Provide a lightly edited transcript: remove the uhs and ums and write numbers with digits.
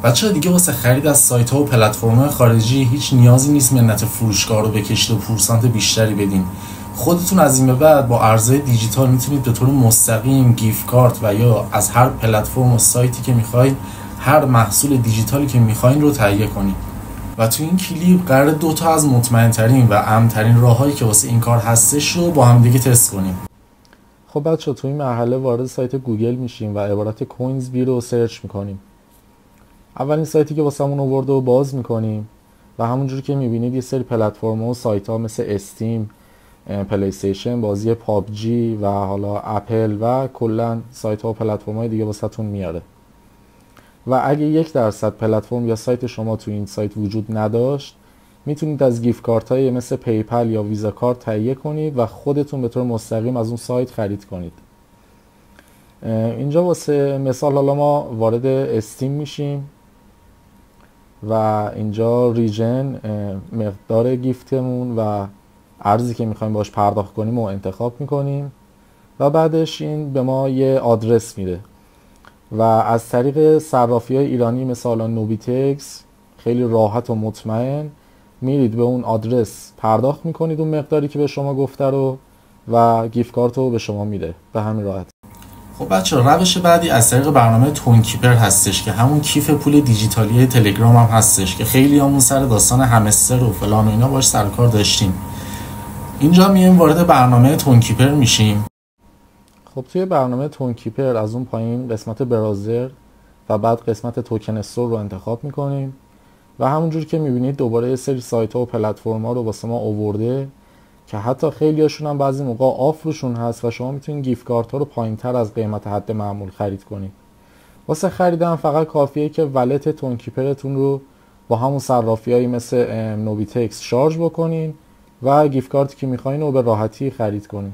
بچه‌ها دیگه واسه خرید از سایت‌ها و پلتفرم‌های خارجی هیچ نیازی نیست منت فروشگاه رو بکشید و پورسانت بیشتری بدین. خودتون از این به بعد با ارزهای دیجیتال میتونید به طور مستقیم گیفت کارت و یا از هر پلتفرم و سایتی که میخواید هر محصول دیجیتالی که میخواین رو تهیه کنید. و تو این کلیپ قرار 2 از مطمئن‌ترین و امن‌ترین راه‌هایی که واسه این کار هستش رو با هم دیگه تست کنیم. خب بچه‌ها تو این مرحله وارد سایت گوگل میشیم و عبارت کوینز بی رو سرچ میکنیم. اولین سایتی که واسمون آورده رو باز میکنیم و همونجوری که میبینید یه سری پلتفرم و سایت ها مثل استیم، پلی استیشن، بازی پابجی و حالا اپل و کلا سایت ها و پلتفرم های دیگه واسهتون میاره. و اگه 1% پلتفرم یا سایت شما تو این سایت وجود نداشت، میتونید از گیفت کارت های مثل پیپل یا ویزا کارت تهیه کنید و خودتون به طور مستقیم از اون سایت خرید کنید. اینجا واسه مثال حالا ما وارد استیم میشیم و اینجا ریجن مقدار گیفتمون و ارزی که میخوایم باش پرداخت کنیم رو انتخاب میکنیم و بعدش این به ما یه آدرس میده و از طریق صرافی های ایرانی مثلا نوبیتکس خیلی راحت و مطمئن میرید به اون آدرس پرداخت میکنید اون مقداری که به شما گفته رو و گیفت کارت رو به شما میده به همین راحت. خب بچه‌ها روش بعدی از طریق برنامه تونکیپر هستش که همون کیف پول دیجیتالی تلگرام هم هستش که خیلی همون سر داستان همستر و فلان و اینا باش سر کار داشتیم. اینجا میایم وارد برنامه تونکیپر میشیم. خب توی برنامه تونکیپر از اون پایین قسمت براوزر و بعد قسمت توکن استور رو انتخاب میکنیم و همونجور که میبینید دوباره یه سری سایت ها و پلتفرم ها رو واسه ما آورده که حتی خیلی هاشون هم بعضی موقع آف روشون هست و شما میتونید گیفت کارت ها رو پایین تر از قیمت حد معمول خرید کنید. واسه خریدن فقط کافیه که ولت تونکیپرتون رو با همون صرافی هایی مثل نوبیتکس شارژ بکنین و گیفت کارتی که میخواین رو به راحتی خرید کنین.